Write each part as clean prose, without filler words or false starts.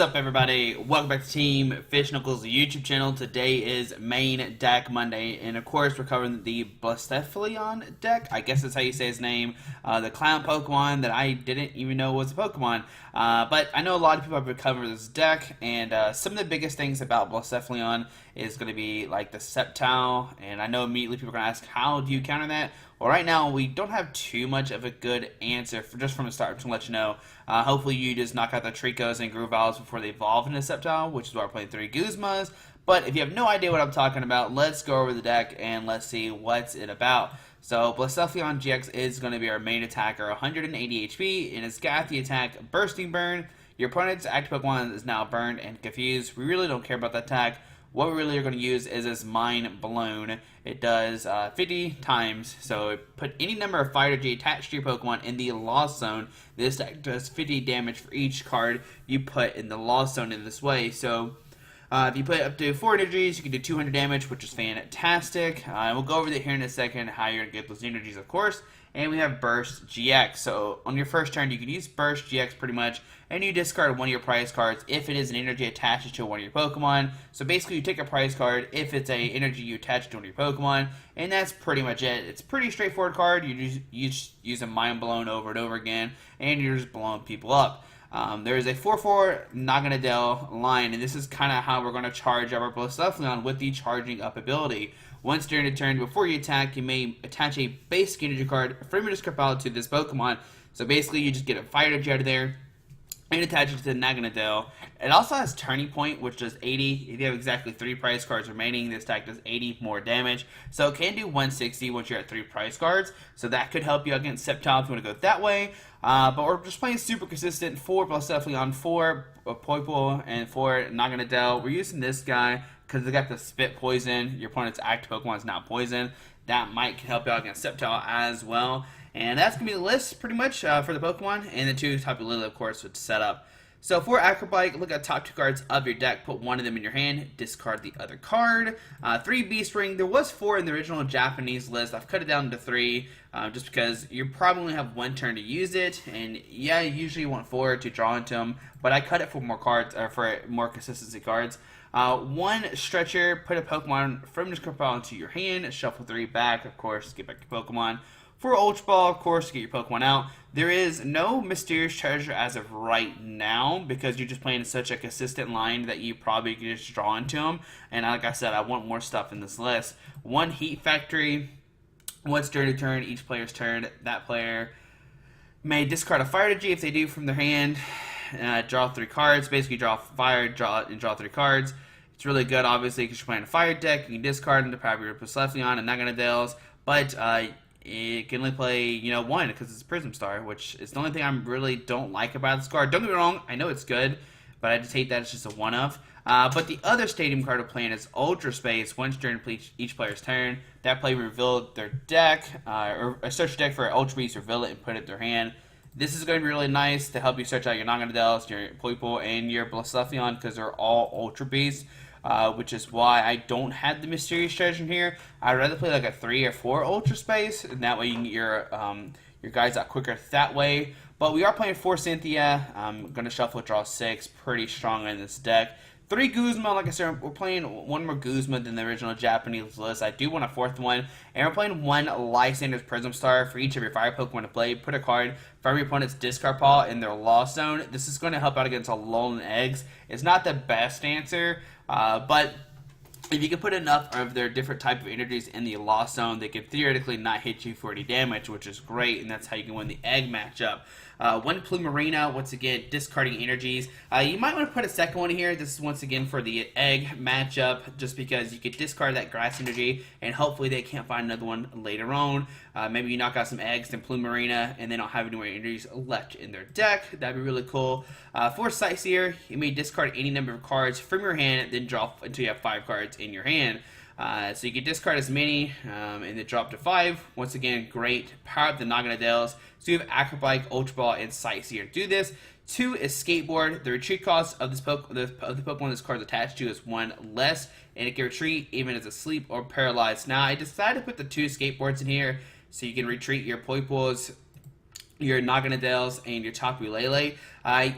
What's up, everybody? Welcome back to Team FISHKNUCKLES YouTube channel. Today is main deck Monday, and of course we're covering the Blacephalon deck. I guess that's how you say his name. The clown Pokemon that I didn't even know was a Pokemon. But I know a lot of people have been covering this deck, and some of the biggest things about Blacephalon is going to be like the Sceptile, and I know immediately people are going to ask, how do you counter that? Well, right now, we don't have too much of a good answer just from the start to let you know. Hopefully, you just knock out the Tricos and Groovalis before they evolve into Sceptile, which is why we're playing 3 Guzmas. But if you have no idea what I'm talking about, let's go over the deck and let's see what's it about. So, Blacephalon GX is going to be our main attacker, 180 HP, and it's got the attack Bursting Burn. Your opponent's active Pokemon is now burned and confused. We really don't care about that attack. What we really are going to use is this Mind Blown. It does 50 times, so put any number of fire energy attached to your Pokemon in the Lost Zone. This deck does 50 damage for each card you put in the Lost Zone in this way. So if you put up to 4 energies, you can do 200 damage, which is fantastic. We'll go over that here in a second, how you're going to get those energies, of course. And we have Burst GX. So on your first turn, you can use Burst GX pretty much, and you discard one of your prize cards if it is an energy attached to one of your Pokemon. So basically, you take a prize card if it's a energy you attach to one of your Pokemon, and that's pretty much it. It's a pretty straightforward card. You just use a Mind Blown over and over again, and you're just blowing people up. There is a 4/4 Naganadel line, and this is kind of how we're going to charge our Blacephalon with the charging up ability. Once during a turn before you attack, you may attach a basic energy card from your discard pile to this Pokemon. So basically, you just get a fire energy out of there and attach it to the Naganadel. It also has Turning Point, which does 80. If you have exactly 3 prize cards remaining, this attack does 80 more damage. So it can do 160 once you're at 3 prize cards. So that could help you against Sceptile if you want to go that way. But we're just playing super consistent for Blacephalon, for Poipole, and for Naganadel. We're using this guy because they got the Spit Poison. Your opponent's active Pokemon is not poison. That might help you out against Sceptile as well. And that's going to be the list, pretty much, for the Pokemon. And the 2 Tapu Lele, of course, would set up. So for Acrobike, look at top 2 cards of your deck. Put one of them in your hand. Discard the other card. 3 Beast Ring. There was 4 in the original Japanese list. I've cut it down to 3 just because you probably only have 1 turn to use it. And yeah, you usually want 4 to draw into them. But I cut it for more cards, or for more consistency cards. 1 Stretcher. Put a Pokemon from your discard pile into your hand. Shuffle 3 back, of course. Get back your Pokemon. For Ultra Ball, of course, get your Pokemon out. There is no Mysterious Treasure as of right now because you're just playing such a consistent line that you probably can just draw into them. And like I said, I want more stuff in this list. 1 Heat Factory. Once during a turn, each player's turn, that player may discard a fire energy if they do from their hand. Draw 3 cards. Basically, draw fire, draw 3 cards. It's really good, obviously, because you're playing a fire deck. You can discard them to power your Blacephalon and Naganadels. But it can only play, 1 because it's a Prism Star, which is the only thing I really don't like about this card. Don't get me wrong, I know it's good, but I just hate that it's just a one-of. But the other Stadium card we're playing is Ultra Space. Once during each player's turn, that player reveal their deck, or search your deck for Ultra Beast, reveal it, and put it in their hand. This is going to be really nice to help you search out your Naganadels, your Poipole, and your Blacephalon because they're all Ultra Beasts. Which is why I don't have the Mysterious Treasure in here. I'd rather play like a 3 or 4 Ultra Space, and that way you can get your guys out quicker that way. But we are playing 4 Cynthia. I'm going to shuffle, draw 6. Pretty strong in this deck. 3 Guzma, like I said, we're playing 1 more Guzma than the original Japanese list. I do want a 4th one. And we're playing 1 Lysander's Prism Star for each of your fire Pokemon to play. Put a card from your opponent's discard pile in their Lost Zone. This is going to help out against Alolan Eggs. It's not the best answer, but if you can put enough of their different type of energies in the Lost Zone, they can theoretically not hit you for any damage, which is great, and that's how you can win the Egg matchup. 1 Plumerina, once again, discarding energies. You might want to put a second one in here. This is once again for the Egg matchup, just because you could discard that Grass energy, and hopefully they can't find another one later on. Maybe you knock out some Eggs and Plumerina, and they don't have any more energies left in their deck. That'd be really cool. For Sightseer, you may discard any number of cards from your hand, then draw until you have 5 cards in your hand. So you can discard as many and then drop to 5. Once again, great. Power up the Naganadels. So you have Acrobike, Ultra Ball, and Sightseer to do this. 2 is Skateboard. The retreat cost of this the Pokemon this card is attached to is 1 less, and it can retreat even as asleep or paralyzed. Now, I decided to put the 2 Skateboards in here so you can retreat your Poipoles your Naganadels and your Tapu Lele.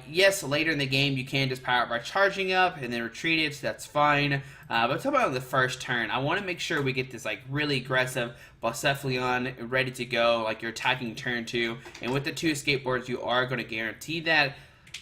Yes, later in the game you can just power up by charging up and then retreat it, so that's fine. But talking about the first turn, I want to make sure we get this like really aggressive Blacephalon ready to go, like you're attacking turn 2. And with the 2 skateboards, you are going to guarantee that.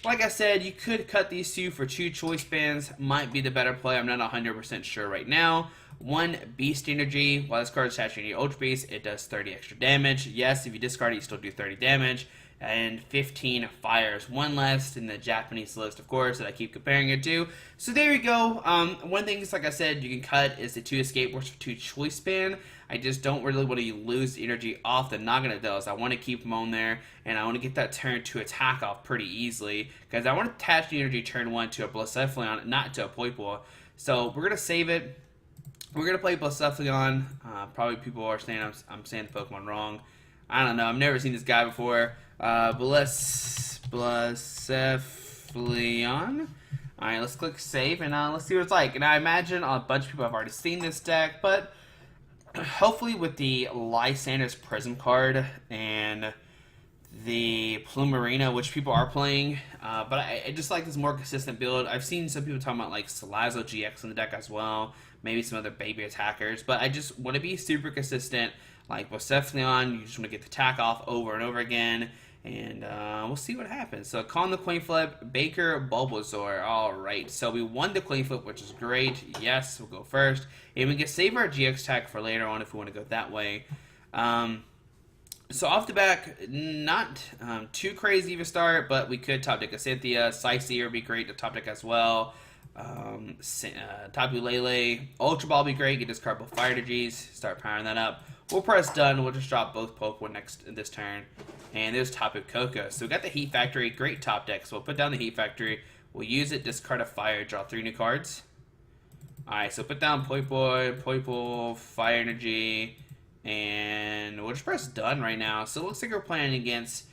Like I said, you could cut these 2 for 2 choice bands. Might be the better play. I'm not 100% sure right now. 1 Beast Energy. While this card is attached to your Ultra Beast, it does 30 extra damage. Yes, if you discard it, you still do 30 damage. And 15 Fires. 1 less in the Japanese list, of course, that I keep comparing it to. So there you go. One thing is, like I said, you can cut is the 2 skateboards for 2 choice band. I just don't really want to lose energy off the Naganadels. I want to keep them on there, and I want to get that turn 2 attack off pretty easily, because I want to attach the energy turn 1 to a Blacephalon, not to a Poipole. So we're going to save it. We're going to play Blacephalon. Probably people are saying I'm saying the Pokemon wrong. I don't know. I've never seen this guy before. Blacephalon. Alright, let's click save, and let's see what it's like. And I imagine a bunch of people have already seen this deck, but hopefully with the Lysander's Prism card and the Plumarina, which people are playing, but I just like this more consistent build. I've seen some people talking about like Salazzle GX in the deck as well, maybe some other baby attackers, but I just want to be super consistent. Like Blacephalon, you just want to get the attack off over and over again, and we'll see what happens. So calling the coin flip, Baker, Bulbasaur. All right, so we won the coin flip, which is great. Yes, we'll go first, and we can save our GX attack for later on if we want to go that way. So off the back, not too crazy of a start, but we could top deck a Cynthia. Sightseer would be great to top deck as well. Tapu Lele, Ultra Ball would be great. Get discard both Fire Energies, start powering that up. We'll press done. We'll just drop both Pokemon this turn. And there's Tapu Koko. So we got the Heat Factory, great top deck. So we'll put down the Heat Factory. We'll use it, discard a Fire, draw 3 new cards. Alright, so put down Poipole, Fire Energy, and we'll just press done right now. So it looks like we're playing against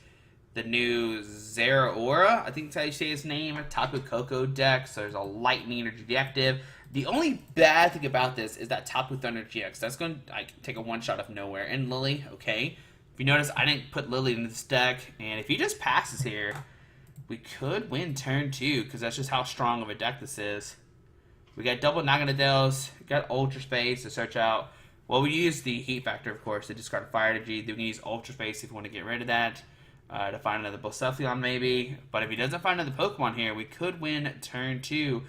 the new Zeraora, I think that's how you say his name, Tapu Koko deck. So there's a Lightning Energy active. The only bad thing about this is that Tapu Thunder GX. That's going to take a one-shot of nowhere. And Lily, okay. If you notice, I didn't put Lily in this deck. And if he just passes here, we could win turn 2, because that's just how strong of a deck this is. We got double Naganadels, we got Ultra Space to search out. Well, we use the Heat Factor, of course, to discard a Fire Energy. Then we can use Ultra Space if we want to get rid of that. To find another Blacephalon maybe. But if he doesn't find another Pokemon here, we could win turn 2.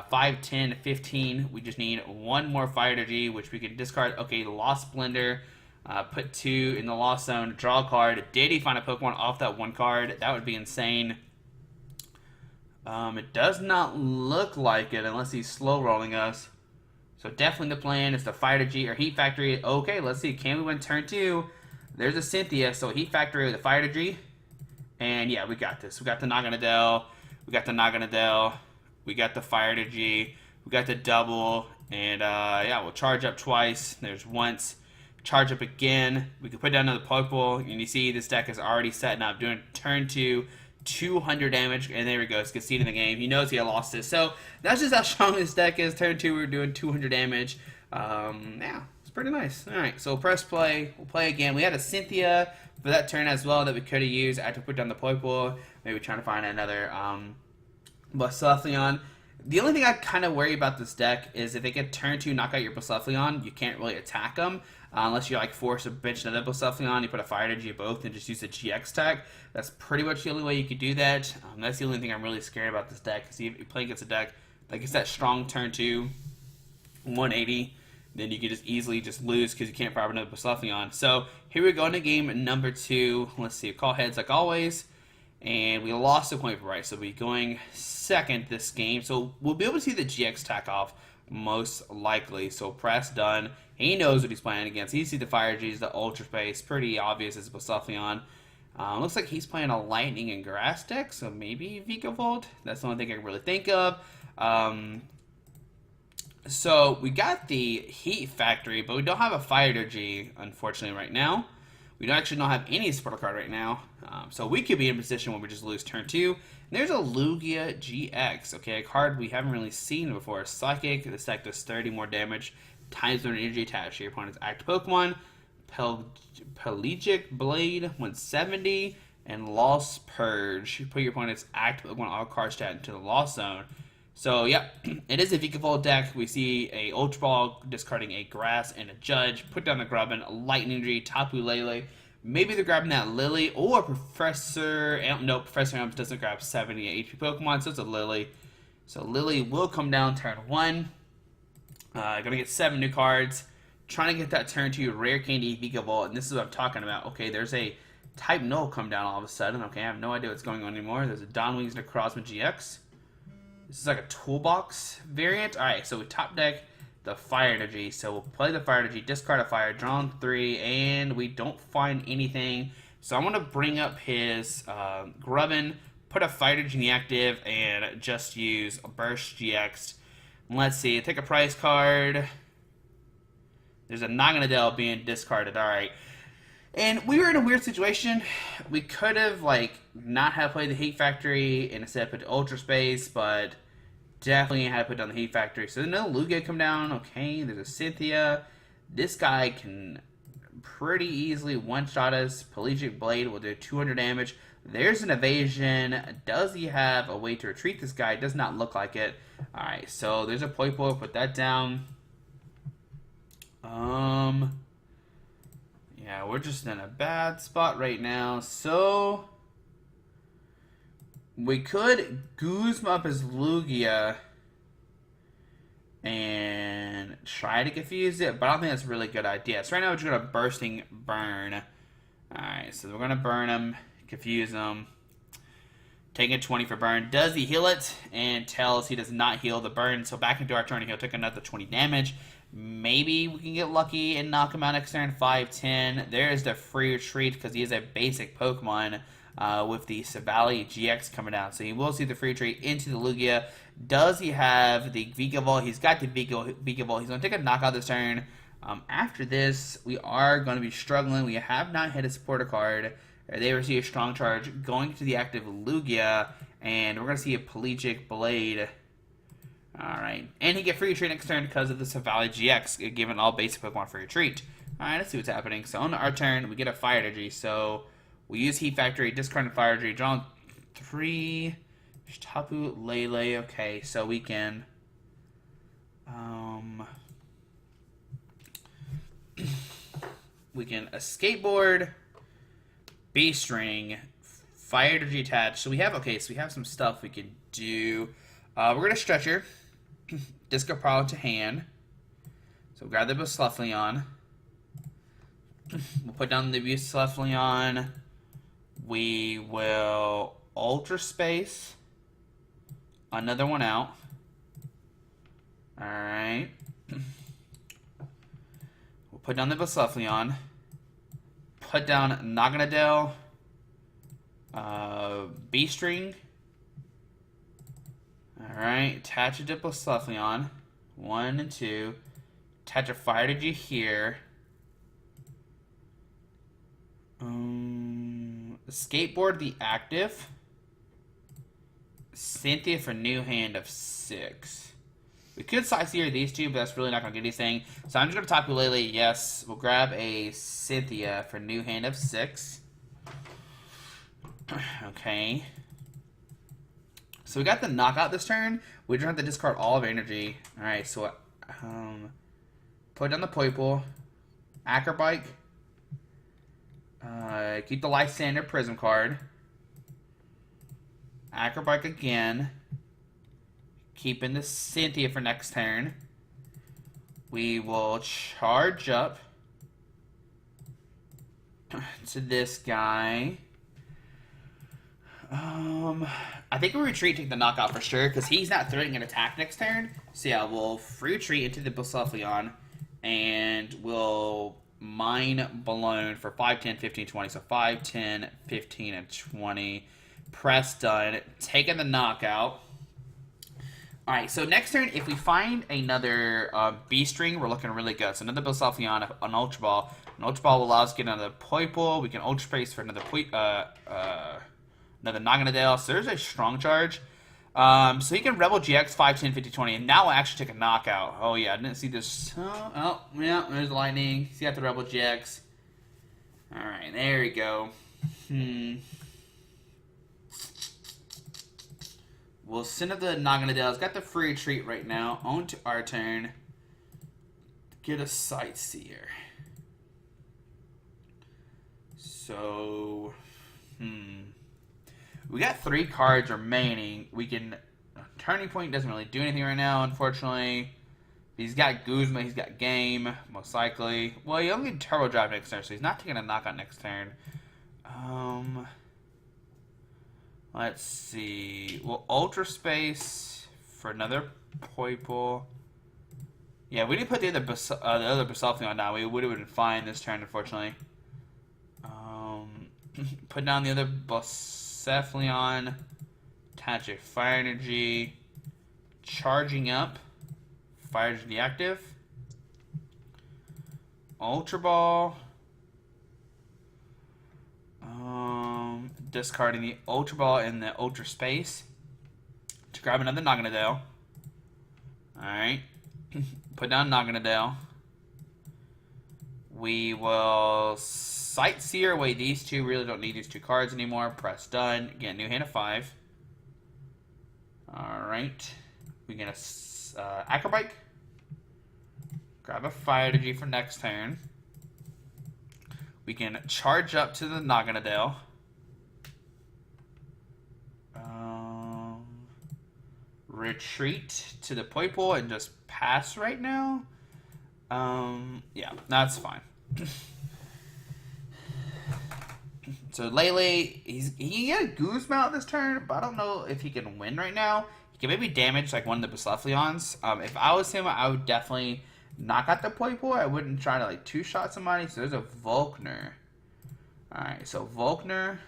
5, 10, 15. We just need 1 more Fire Energy, which we can discard. Okay, Lost Blender. Put 2 in the Lost Zone. Draw a card. Did he find a Pokemon off that 1 card? That would be insane. It does not look like it unless he's slow rolling us. So definitely the plan is the Fire Energy or Heat Factory. Okay, let's see. Can we win turn 2? There's a Cynthia, so Heat Factory with the Fire Energy. And yeah, we got this. We got the Naganadel. We got the Naganadel. We got the Fire Energy. We got the double. And yeah, we'll charge up twice. There's once. Charge up again. We can put down another Pokeball. And you see this deck is already setting up. Doing turn 2. 200 damage, and there we go. It's conceding the game. He knows he had lost it. So that's just how strong this deck is. Turn 2, we're doing 200 damage. Yeah, it's pretty nice. All right, so press play. We'll play again. We had a Cynthia for that turn as well that we could have used after put down the Poipole. Maybe trying to find another Blacephalon. The only thing I kind of worry about this deck is if they get turn 2, knock out your Blacephalon, you can't really attack them. Unless you like force a bench another Blacephalon, you put a Fire Energy both and just use the GX tag. That's pretty much the only way you could do that. That's the only thing I'm really scared about this deck. Because if you play against a deck like it's that strong turn 2, 180, then you could just easily just lose because you can't power another Blacephalon. So here we go into game number 2. Let's see, call heads like always. And we lost the point, right? So we'll be going second this game. So we'll be able to see the GX attack off most likely. So press done. He knows what he's playing against. He sees the Fire G's, the Ultra Space. Pretty obvious as Blacephalon. Looks like he's playing a Lightning and Grass deck. So maybe Vikavolt. That's the only thing I can really think of. So we got the Heat Factory, but we don't have a Fire Energy, unfortunately, right now. We don't actually not have any support card right now. So we could be in a position where we just lose turn 2. And there's a Lugia GX. Okay, a card we haven't really seen before. Psychic. This deck does 30 more damage. Times when energy attached to your opponent's active Pokemon. Pelagic Blade, 170. and Lost Purge. You put your opponent's active Pokemon all card stat into the Lost Zone. So, yep, it is a Vikavolt deck. We see a Ultra Ball discarding a Grass and a Judge. Put down a Grubbin, a Lightning Tree, Tapu Lele. Maybe they're grabbing that Lily or Professor. Nope, Professor Elms doesn't grab 70 HP Pokemon, so it's a Lily. So Lily will come down turn 1. Gonna get 7 new cards. Trying to get that turn 2 Rare Candy Vikavolt, and this is what I'm talking about. Okay, there's a Type Null come down all of a sudden. Okay, I have no idea what's going on anymore. There's a Donwings Necrozma GX. This is like a toolbox variant. Alright, so we top deck the Fire Energy. So we'll play the Fire Energy, discard a Fire, draw on 3, and we don't find anything. So I'm going to bring up his Grubbin, put a Fire Energy in the active, and just use a Burst GX. Let's see, take a price card. There's a Naganadel being discarded. Alright. And we were in a weird situation. We could have, not have played the Heat Factory and instead put Ultra Space, but definitely had to put down the Heat Factory. So no Lugia come down. Okay, there's a Cynthia. This guy can pretty easily one-shot us. Pelagic Blade will do 200 damage. There's an evasion. Does he have a way to retreat this guy? Does not look like it. Alright, so there's a Poipo. Put that down. Yeah, we're just in a bad spot right now. So we could Guzma up his Lugia and try to confuse it, but I don't think that's a really good idea. So right now we're just going to Bursting Burn. Alright, so we're going to burn him, confuse him. Taking 20 for burn. Does he heal it? And tells he does not heal the burn. So back into our turn, he'll take another 20 damage. Maybe we can get lucky and knock him out next turn. 5-10. There's the free retreat because he is a basic Pokemon with the Savali GX coming down. So he will see the free retreat into the Lugia. Does he have the Vikavolt? He's got the Vikavolt. He's going to take a knockout this turn. After this, we are going to be struggling. We have not hit a supporter card. They receive a strong charge going to the active Lugia. And we're going to see a Pelagic Blade. Alright, and he get free retreat next turn because of the Savali GX, given all basic Pokemon free retreat. Alright, let's see what's happening. So on our turn, we get a Fire Energy. So we use Heat Factory, discard Fire Energy, draw 3, Tapu Lele. Okay, so we can a skateboard, B-string, Fire Energy attached. So we have some stuff we can do. We're gonna Stretcher. Disco Prowl to hand. So grab the Blacephalon. We'll put down the Blacephalon. We will Ultra Space. Another one out. Alright. We'll put down the Blacephalon. Put down Naganadel. B-String. Alright, attach a Blacephalon. 1 and 2. Attach a Fire Energy here. Skateboard the active. Cynthia for new hand of 6. We could Sightseer these two, but that's really not going to get anything. So I'm just going to Tapu Lele, yes. We'll grab a Cynthia for new hand of 6. Okay. So we got the knockout this turn. We just have to discard all of energy. Alright, so put down the Poiple. Acrobike. Keep the Lysander Prism card. Acrobike again. Keeping the Cynthia for next turn. We will charge up to this guy. I think we'll retreat, take the knockout for sure, because he's not threatening an attack next turn. So yeah, we'll free retreat into the Blacephalon, and we'll Mine Balloon for 5, 10, 15, 20. So 5, 10, 15, and 20. Press done. Taking the knockout. Alright, so next turn, if we find another B-String, we're looking really good. So another Blacephalon, an Ultra Ball. An Ultra Ball will allow us to get another Poiple. We can Ultra Space for another another Naganadel. So there's a strong charge. So he can Rebel GX 5, 10, 15, 20. And now we'll actually take a knockout. Oh, yeah. I didn't see this. Oh, yeah. There's the Lightning. See, got the Rebel GX. Alright, there we go. We'll send up the Naganadel. It's got the free retreat right now. On to our turn. Get a Sightseer. So, we got 3 cards remaining. We can... Turning Point doesn't really do anything right now, unfortunately. He's got Guzma, he's got Game, most likely. Well, he only can Turbo Drive next turn, so he's not taking a knockout next turn. Let's see. Well, Ultra Space for another Poiple. Yeah, we didn't put the other Blacephalon down. We would have been fine this turn, unfortunately. Put down the other Blacephalon. Attach a Fire Energy. Charging up. Fire Energy deactive. Ultra Ball. Discarding the Ultra Ball in the Ultra Space to grab another Naganadel. Alright. Put down Naganadel. We will Sightseer away these 2. Really don't need these 2 cards anymore. Press done. Get a new hand of 5. Alright. We get a Acrobike. Grab a Fire Energy for next turn. We can charge up to the Naganadel. Retreat to the Poiple and just pass right now. Yeah, that's fine. So Lele, he got a Goose Mount this turn, but I don't know if he can win right now. He can maybe damage like one of the Blacephalons. If I was him, I would definitely knock out the Poiple. I wouldn't try to like 2-shot somebody. So there's a Volkner. Alright, so Volkner.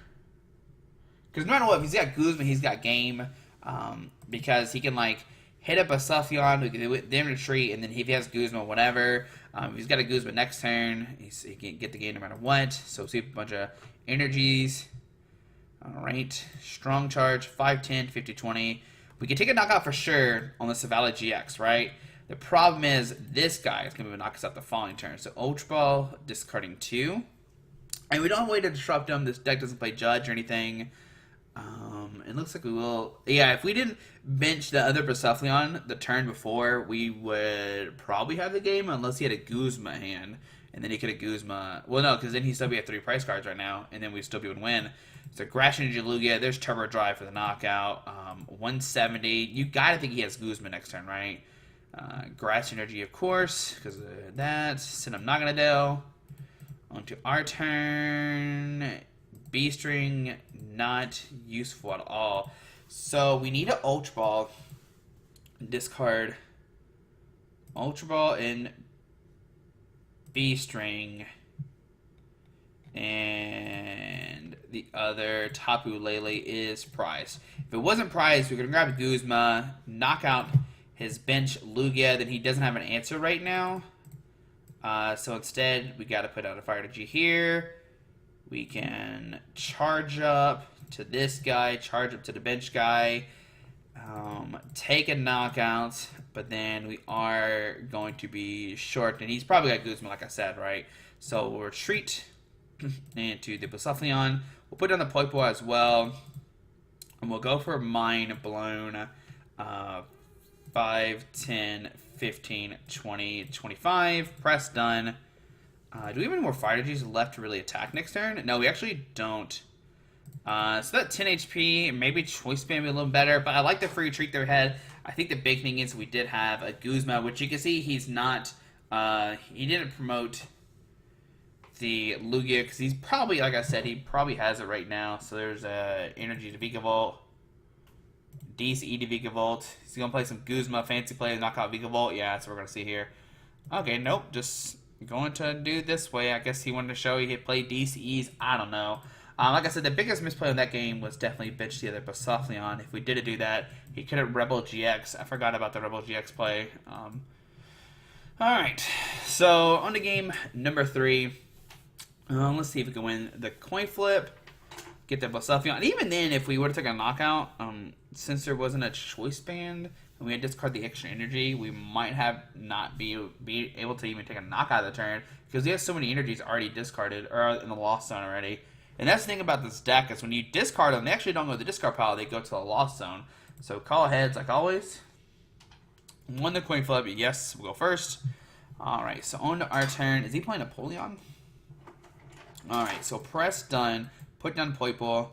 Because no matter what, if he's got Guzman, he's got Game. Because he can like hit up a Blacephalon, who can then retreat, and then if he has Guzman, whatever. If he's got a Guzman next turn, he can get the game no matter what. So see a bunch of energies. Alright. Strong charge, 5-10, 50-20. We can take a knockout for sure on the Savala GX, right? The problem is this guy is going to knock us out the following turn. So Ultra Ball, discarding 2. And we don't have a way to disrupt him. This deck doesn't play Judge or anything. It looks like we will... Yeah, if we didn't bench the other Blacephalon the turn before, we would probably have the game unless he had a Guzma hand. And then he could have Guzma... Well, no, because then he'd still be at 3 price cards right now. And then we'd still be able to win. So Grass Energy Lugia, there's Turbo Drive for the knockout. 170. You got to think he has Guzma next turn, right? Grass Energy, of course, because of that. Send him Naganadel. On to our turn. B-String, not useful at all. So we need an Ultra Ball. Discard Ultra Ball in B-String. And the other Tapu Lele is prized. If it wasn't prized, we could grab Guzma, knock out his bench Lugia. Then he doesn't have an answer right now. So instead, we got to put out a Fire Energy here. We can charge up to this guy, charge up to the bench guy, take a knockout, but then we are going to be short, and he's probably got Guzman, like I said, right? So we'll retreat into the Blacephalon. We'll put down the Poiple as well, and we'll go for Mind Blown, 5, 10, 15, 20, 25, press done. Do we have any more Fire Energies left to really attack next turn? No, we actually don't. So that 10 HP, maybe Choice Band would be a little better, but I like the free retreat they had. I think the big thing is we did have a Guzma, which you can see he's not, he didn't promote the Lugia, because he's probably, like I said, he probably has it right now. So there's Energy to Vikavolt, DCE to Vikavolt. He's going to play some Guzma, fancy play, knock out Vikavolt. Yeah, that's what we're going to see here. Okay, nope, just going to do this way. I guess he wanted to show he had played DCEs. I don't know. Like I said, the biggest misplay of that game was definitely bench the other Blacephalon. If we did do that, he could have Rebel GX. I forgot about the Rebel GX play. Alright, so on to game number 3. Let's see if we can win the coin flip. Get the Blacephalon. And even then, if we would have taken a knockout, since there wasn't a choice band, and we had discard the extra energy, we might have not be able to even take a knockout of the turn, because he has so many energies already discarded, or in the lost zone already. And that's the thing about this deck, is when you discard them, they actually don't go to the discard pile, they go to the lost zone. So call heads like always. Won the coin flip. Yes, we'll go first. Alright, so on to our turn. Is he playing Napoleon? Alright, so press done. Put down Poiple.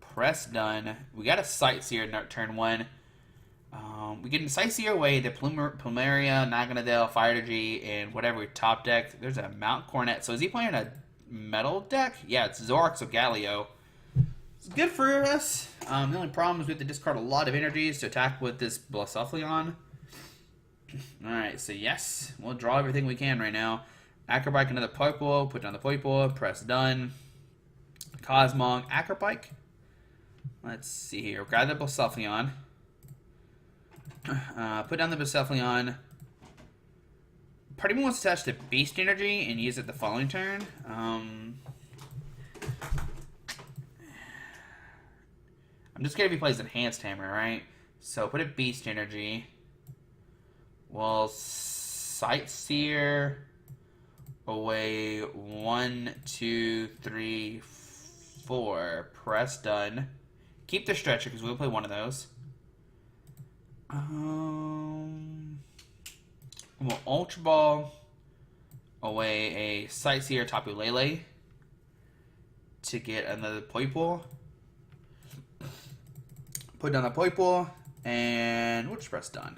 Press done. We got a Sightseer in turn 1. We get a Sightseer away, the Plumeria, Naganadel, Fire Energy, and whatever we top deck. There's a Mount Cornet. So is he playing a metal deck? Yeah, it's Zorax of Galio. It's good for us. The only problem is we have to discard a lot of energies to attack with this Blacephalon. Alright, so yes, we'll draw everything we can right now. Acrobike, another Poiple, put down the Poiple, press done. Cosmog, Acrobike. Let's see here. Grab the Blacephalon. Put down the Blacephalon. Part of me wants to attach the Beast Energy and use it the following turn. I'm just scared if he plays Enhanced Hammer, right? So put a Beast Energy. Well, Sightseer away 1, 2, 3, 4. Press done. Keep the Stretcher because we'll play one of those. We'll Ultra Ball away a Sightseer Tapu Lele to get another Poiple. Put down the Poiple, and we'll just press done.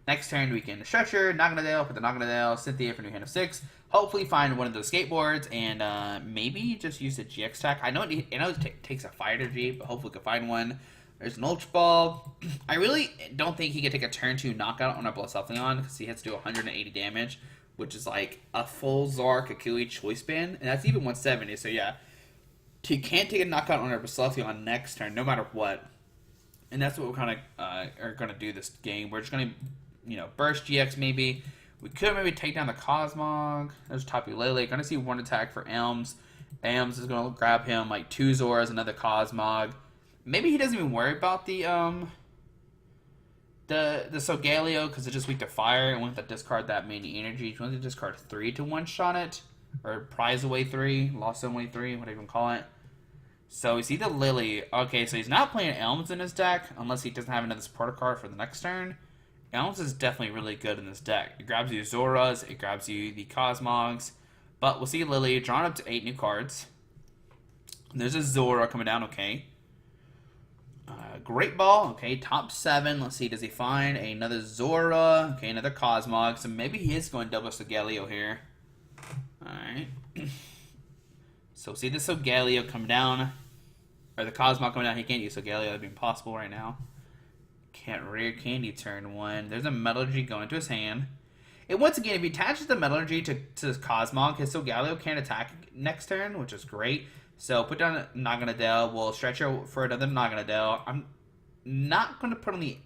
Next turn, we can Stretcher, Naganadel for the Naganadel, Cynthia for new hand of 6. Hopefully find one of those skateboards, and maybe just use a GX attack. I know it takes a Fire Energy, but hopefully we can find one. There's an Ultra Ball. I really don't think he can take a turn 2 knockout on a Blacephalon because he has to do 180 damage, which is like a full Zar Kukui Choice Band, and that's even 170. So yeah, he can't take a knockout on a Blacephalon next turn, no matter what. And that's what we're kind of are going to do this game. We're just going to, burst GX maybe. We could maybe take down the Cosmog. There's Tapu Lele. Going to see one attack for Elms. Elms is going to grab him like 2 Zoras, another Cosmog. Maybe he doesn't even worry about the Solgaleo because it's just weak to fire and won't have to discard that many energies. You want to discard 3 to one-shot it, or prize away 3, lost away 3, whatever you can call it. So we see the Lily. Okay, so he's not playing Elms in his deck unless he doesn't have another supporter card for the next turn. Elms is definitely really good in this deck. It grabs you Zoras, it grabs you the Cosmogs, but we'll see Lily drawn up to 8 new cards. There's a Zora coming down, okay. Great Ball, okay, top 7. Let's see, does he find another Zora? Okay, another Cosmog. So maybe he is going double Solgaleo here. Alright. So see the Solgaleo come down. Or the Cosmog come down. He can't use Solgaleo. That'd be impossible right now. Can't Rare Candy turn 1. There's a Metallurgy going into his hand. And once again, if he attaches the Metallurgy to his Cosmog, his Solgaleo can't attack next turn, which is great. So put down Naganadel. We'll stretch her for another Naganadel. I'm not going to put on the...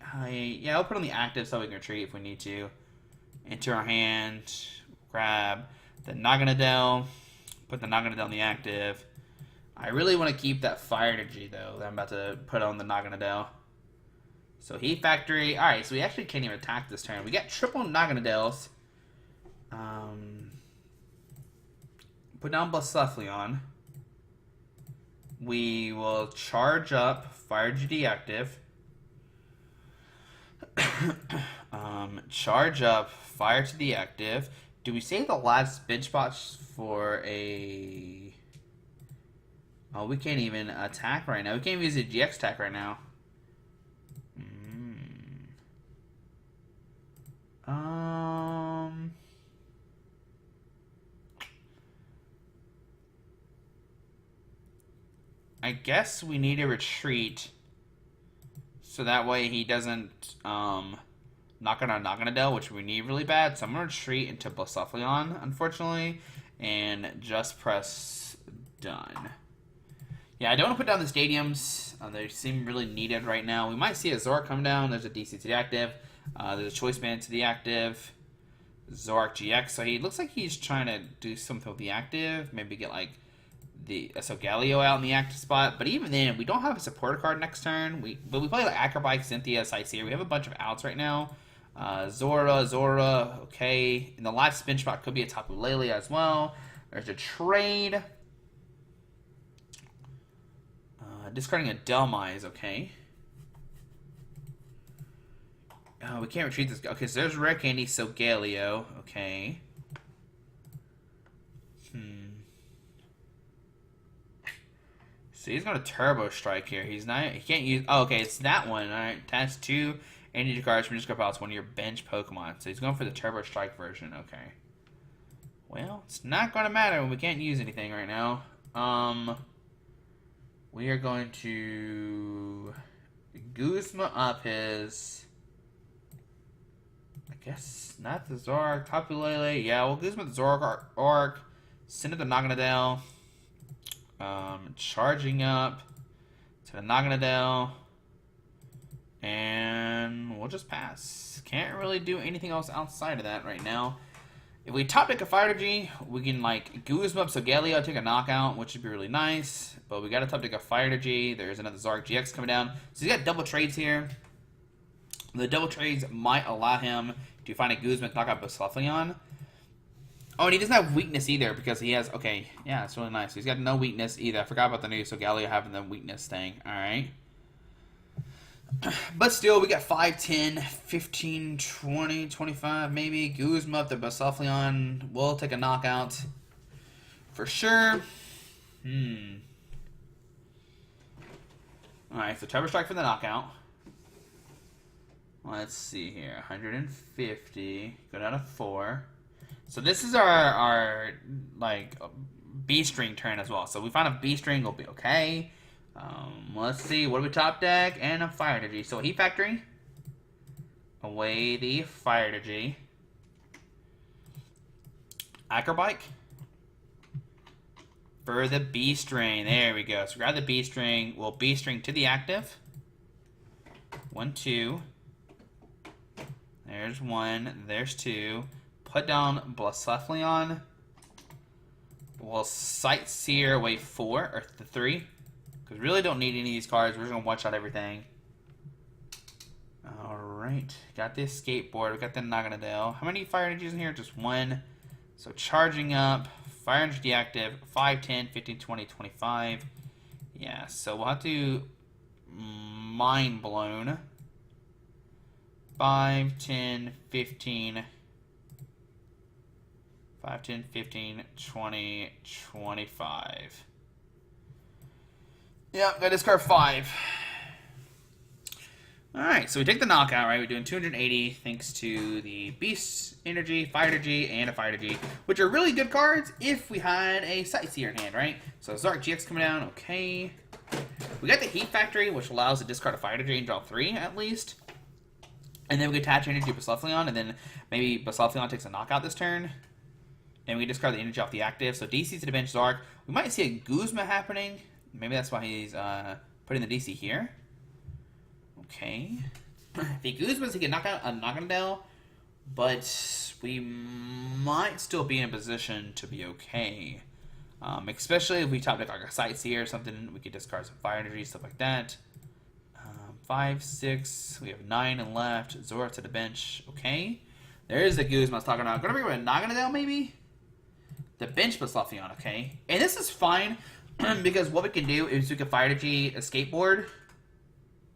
I'll put on the active so we can retreat if we need to. Enter our hand. Grab the Naganadel. Put the Naganadel on the active. I really want to keep that Fire Energy, though, that I'm about to put on the Naganadel. So Heat Factory. Alright, so we actually can't even attack this turn. We got triple Naganadels. Put down Blacephalon. We will charge up Fire GD active. Charge up Fire to the active. Do we save the last spin spots for a... Oh, we can't even attack right now. We can't even use a GX attack right now. I guess we need a retreat so that way he doesn't knock on our Naganadel, which we need really bad. So I'm going to retreat into Blacephalon, unfortunately, and just press done. Yeah, I don't want to put down the stadiums. They seem really needed right now. We might see a Zorak come down. There's a DC to the active. There's a Choice Band to the active. Zorak GX. So he looks like he's trying to do something with the active. Maybe get like the Solgaleo out in the active spot. But even then, we don't have a supporter card next turn. But we play like Acrobike, Cynthia, Sightseer. We have a bunch of outs right now. Zora, okay. And the last spin spot could be a Tapu Lele as well. There's a trade. Discarding a Delmise, okay. Oh, we can't retreat this guy. Okay, so there's Rare Candy, so Galio. Okay. So he's going to Turbo Strike here. He can't use... Oh, okay, it's that one. Alright, attach 2 energy cards from your discard pile. It's one of your bench Pokemon. So he's going for the Turbo Strike version. Okay. Well, it's not going to matter when we can't use anything right now. We are going to Guzma up his... I guess not the Zoroark. Tapu Lele. Yeah, we'll Guzma the Zoroark. Send it to Naganadel. Charging up to the Naganadel. And we'll just pass. Can't really do anything else outside of that right now. If we top deck a Fire Energy, we can like Guzma up so Galio take a knockout, which would be really nice. But we gotta top deck a Fire Energy. There's another Zoroark GX coming down. So he's got double trades here. The double trades might allow him to find a Guzma to knock out Blacephalon. Oh, and he doesn't have weakness either because he has... Okay, yeah, it's really nice. He's got no weakness either. I forgot about the news, so Galio having the weakness thing. Alright. But still, we got 5, 10, 15, 20, 25, maybe. Guzma up to Blacephalon. We'll take a knockout. For sure. Alright, so Turbo Strike for the knockout. Let's see here. 150. Go down to 4. So this is our like B-string turn as well. So we find a B-string, will be okay. Let's see, what do we top deck? And a Fire Energy. So Heat Factory. Away the Fire Energy. Acrobike. For the B-string. There we go. So grab the B-string. We'll B-string to the active. 1, 2. There's 1. There's 2. Put down Blacephalon. We'll Sightseer away 4, or the 3. Because we really don't need any of these cards. We're just going to one-shot everything. Alright. Got this skateboard. We got the Naganadel. How many Fire Energies in here? Just 1. So charging up. Fire Energy deactive. 5, 10, 15, 20, 25. Yeah, so we'll have to Mind Blown. 5, 10, 15... 5, 10, 15, 20, 25. Yep, got discard 5. Alright, so we take the knockout, right? We're doing 280 thanks to the Beast Energy, Fire Energy, and a Fire Energy, which are really good cards if we had a Sightseer in hand, right? So Zoroark GX coming down, okay. We got the Heat Factory, which allows us to discard a Fire Energy and draw 3 at least. And then we can attach energy to Blacephalon, and then maybe Blacephalon takes a knockout this turn. And we discard the energy off the active. So DC to the bench Zoroark. We might see a Guzma happening. Maybe that's why he's putting the DC here. Okay. If he Guzmas, he can knock out a Naganadel. But we might still be in a position to be okay. Especially if we top deck like a Sightseer or something. We could discard some Fire Energy, stuff like that. 5, 6. We have 9 left. Zoroark to the bench. Okay. There's the Guzma I was talking about. I'm going to bring him a Naganadel maybe? The bench Blacephalon, okay. And this is fine because what we can do is we can Fire Energy a skateboard.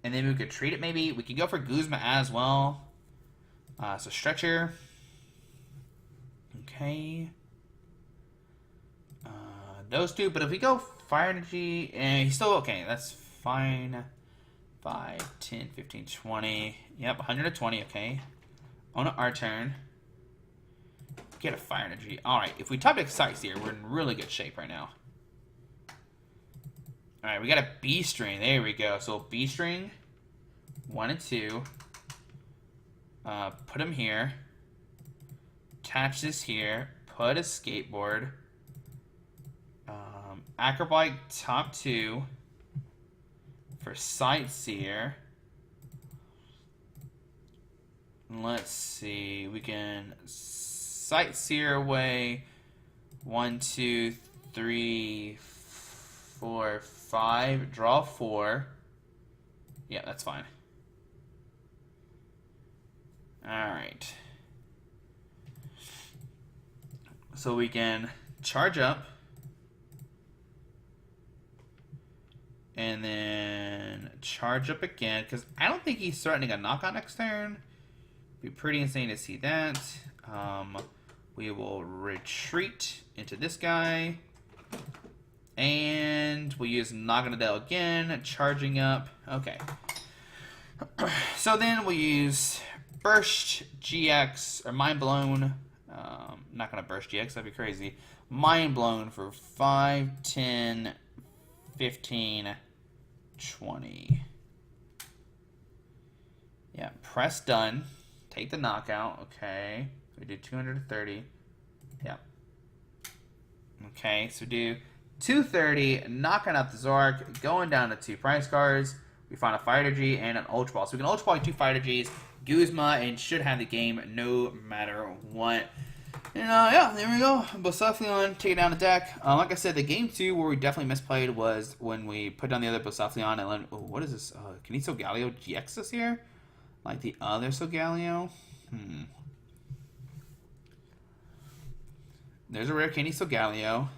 And then we could treat it maybe. We could go for Guzma as well. So Stretcher. Okay. Those two. But if we go Fire Energy, and he's still okay. That's fine. 5, 10, 15, 20. Yep, 120, okay. On our turn. Get a Fire Energy. Alright, if we top deck Sightseer, we're in really good shape right now. Alright, we got a B-string. There we go. So B-string. 1 and 2. Put them here. Attach this here. Put a skateboard. Acrobike top 2. For Sightseer. Let's see. We can Sightseer away 1, 2, 3, 4, 5. Draw 4. Yeah, that's fine. Alright. So we can charge up. And then charge up again. Because I don't think he's threatening a knockout next turn. Be pretty insane to see that. We will retreat into this guy. And we'll use Naganadel again, charging up. Okay. So then we'll use Burst GX, or Mind Blown. Not going to Burst GX, that'd be crazy. Mind Blown for 5, 10, 15, 20. Yeah, press done. Take the knockout. Okay. We do 230. Yeah. Okay, so do 230, knocking out the Zork, going down to 2 price cards. We find a Fighter G and an Ultra Ball. So we can Ultra Ball 2 Fighter Gs, Guzma, and should have the game no matter what. And yeah, there we go. Blacephalon taking down the deck. Like I said, the game 2 where we definitely misplayed was when we put down the other Blacephalon and then, oh, what is this? Kineso Galio GX this here? Like the other Solgaleo? There's a rare Kineso Galio.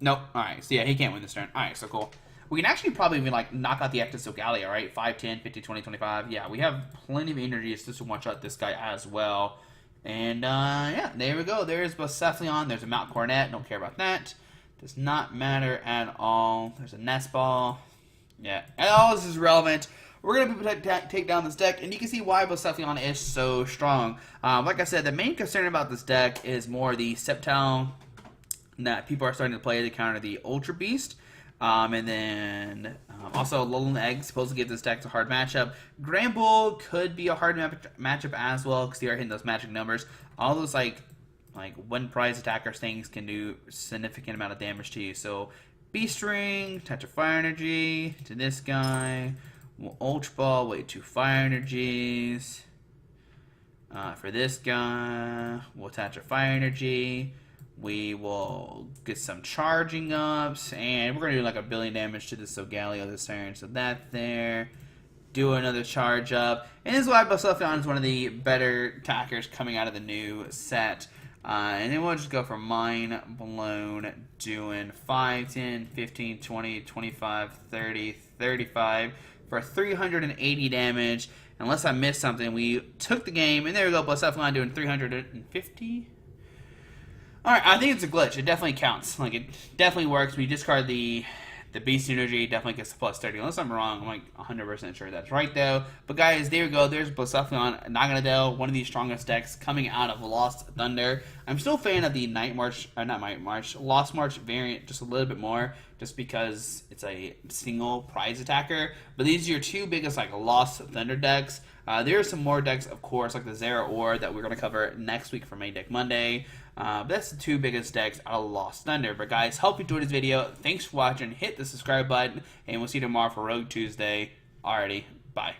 Nope. Alright, so yeah, he can't win this turn. Alright, so cool. We can actually probably even like knock out the active Solgaleo, right? 5, 10, 50, 20, 25. Yeah, we have plenty of energies just to one-shot this guy as well. And yeah, there we go. There's Blacephalon. There's a Mount Coronet. Don't care about that. Does not matter at all. There's a Nest Ball. Yeah, and all this is relevant. We're going to take down this deck, and you can see why Blacephalon is so strong. Like I said, the main concern about this deck is more the Sceptile that people are starting to play to counter the Ultra Beast. And then also Lullen Egg supposed to give this deck a hard matchup. Granbull could be a hard matchup as well because they are hitting those magic numbers. All those like one prize attacker things can do significant amount of damage to you. So Beast Ring, Touch of Fire Energy to this guy. We'll Ultra Ball, wait 2 Fire Energies. For this guy, we'll attach a Fire Energy. We will get some charging ups, and we're going to do like 1 billion damage to the Solgaleo this turn. So that there. Do another charge up. And this is why Blacephalon is one of the better attackers coming out of the new set. And then we'll just go for Mind Blown, doing 5, 10, 15, 20, 25, 30, 35 for 380 damage. Unless I missed something, we took the game, and there we go, Blacephalon doing 350. Alright, I think it's a glitch. It definitely counts. Like, it definitely works. We discard the Beast Energy, definitely gets the plus 30. Unless I'm wrong, I'm like 100% sure that's right, though. But guys, there we go. There's Blacephalon, Naganadel, one of the strongest decks coming out of Lost Thunder. I'm still a fan of the Lost March variant just a little bit more, just because it's a single prize attacker. But these are your 2 biggest like Lost Thunder decks. There are some more decks, of course, like the Zera Ore that we're going to cover next week for Main Deck Monday. But that's the 2 biggest decks out of Lost Thunder. But guys, hope you enjoyed this video. Thanks for watching. Hit the subscribe button, and we'll see you tomorrow for Rogue Tuesday. Alrighty, bye.